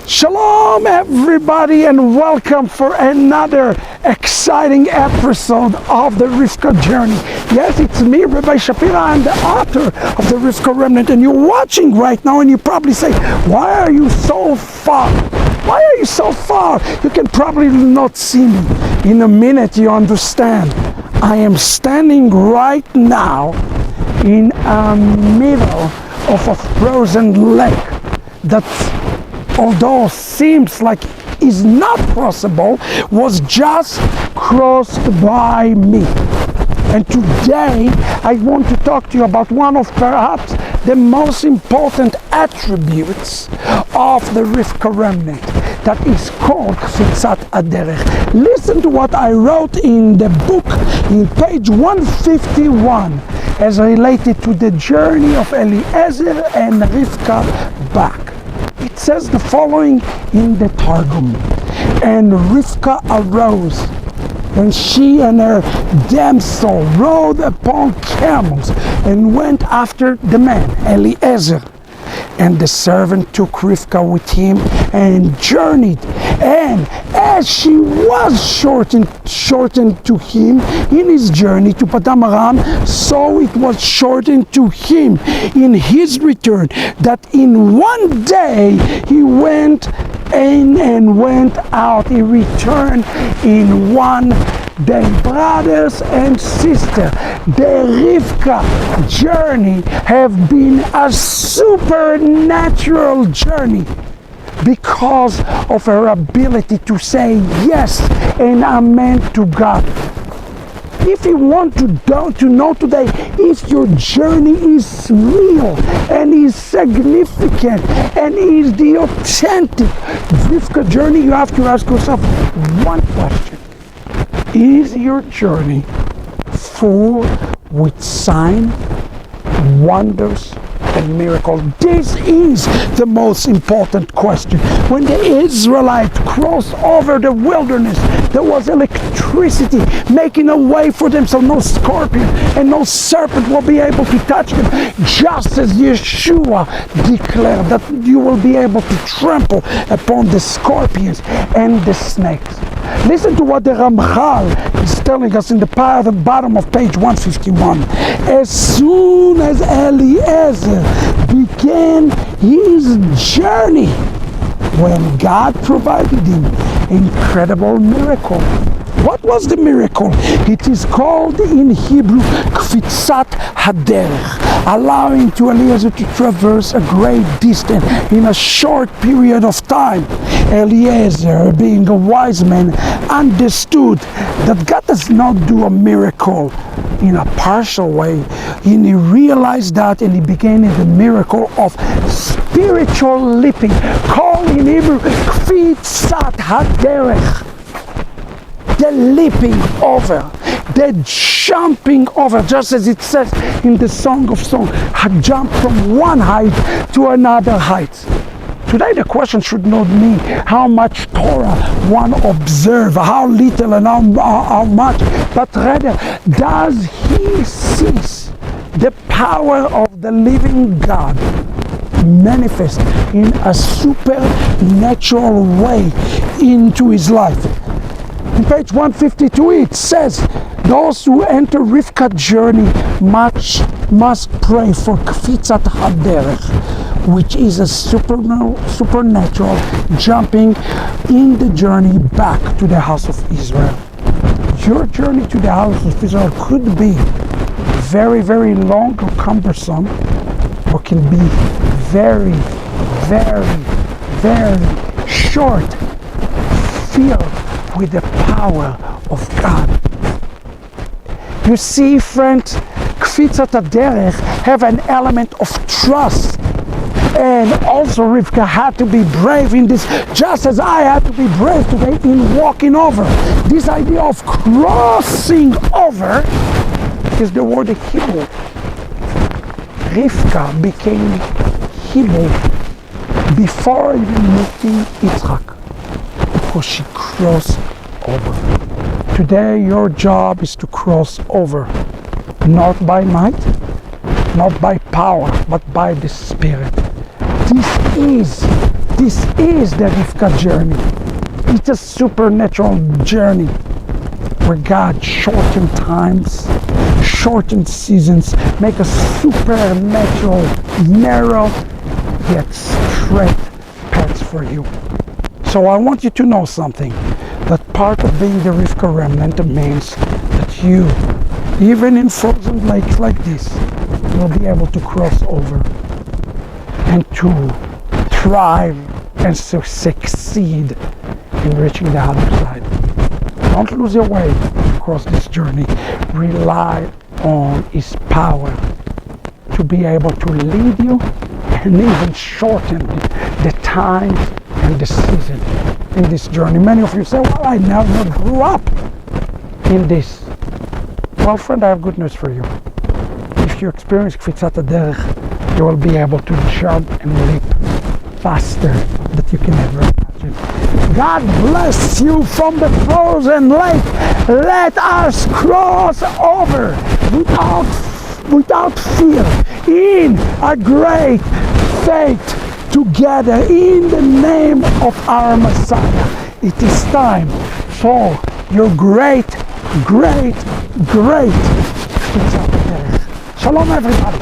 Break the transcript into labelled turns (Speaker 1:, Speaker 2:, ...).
Speaker 1: Shalom everybody, and welcome for another exciting episode of the Rivkah journey. Yes, it's me, Rabbi Shapira. I'm the author of the Rivkah Remnant, and you're watching right now and you probably say, why are you so far? Why are you so far? You can probably not see me. In a minute you understand. I am standing right now in the middle of a frozen lake that's, although seems like is not possible, was just crossed by me. And today I want to talk to you about one of perhaps the most important attributes of the Rivkah Remnant, that is called Kfitzat HaDerch. Listen to what I wrote in the book in page 151 as related to the journey of Eliezer and Rivkah back. It says the following in the Targum: and Rivkah arose, and she and her damsel rode upon camels, and went after the man, Eliezer. And the servant took Rivkah with him and journeyed. And as she was shortened to him in his journey to Padam Aram, so it was shortened to him in his return, that in one day he went in and went out. He returned in one day. Brothers and sisters, the Rivkah journey have been a supernatural journey because of her ability to say yes and amen to God. If you want to know today if your journey is real and is significant and is the authentic Rivkah journey, you have to ask yourself one question: is your journey full with signs, wonders, and miracles? This is the most important question. When the Israelites crossed over the wilderness, there was electricity making a way for them, so no scorpion and no serpent will be able to touch them, just as Yeshua declared that you will be able to trample upon the scorpions and the snakes. Listen to what the Ramchal is telling us in the bottom of page 151. As soon as Eliezer began his journey, when God provided him incredible miracle. What was the miracle? It is called in Hebrew Kfitzat HaDerch, allowing to Eliezer to traverse a great distance in a short period of time. Eliezer, being a wise man, understood that God does not do a miracle in a partial way, and he realized that, and he began the miracle of spiritual leaping, called in Hebrew Kfitzat HaDerch. The leaping over, the jumping over, just as it says in the Song of Songs, a jump from one height to another height. Today the question should not be how much Torah one observes, how little and how much, but rather, does he seize the power of the living God manifest in a supernatural way into his life? In page 152 it says, those who enter Rivkah journey must pray for Kfitzat HaDerch, which is a supernatural jumping in the journey back to the house of Israel. Your journey to the house of Israel could be very, very long or cumbersome, or can be very, very, very short, filled with the power of God. You see, friends, Kfitzat HaDerch have an element of trust. And also Rivkah had to be brave in this, just as I had to be brave today in walking over. This idea of crossing over is the word Hebrew. Rivkah became Hebrew before even meeting Itzhak, because she crossed over. Today your job is to cross over, not by might, not by power, but by the Spirit. This is This is the Rivkah journey. It's a supernatural journey where God shortened times, shortened seasons, make a supernatural, narrow, yet straight paths for you. So I want you to know something, that part of being the Rivkah remnant means that you, even in frozen lakes like this, will be able to cross over and to thrive and to succeed in reaching the other side. Don't lose your way across this journey. Rely on His power to be able to lead you and even shorten the time and the season in this journey. Many of you say, well, I never grew up in this. Well, friend, I have good news for you. If you experience Kfitzat HaDerch, you will be able to jump and leap faster than you can ever imagine. God bless you from the frozen lake. Let us cross over without fear in a great faith together in the name of our Messiah. It is time for your great Kfitzat HaDerch. Shalom, everybody.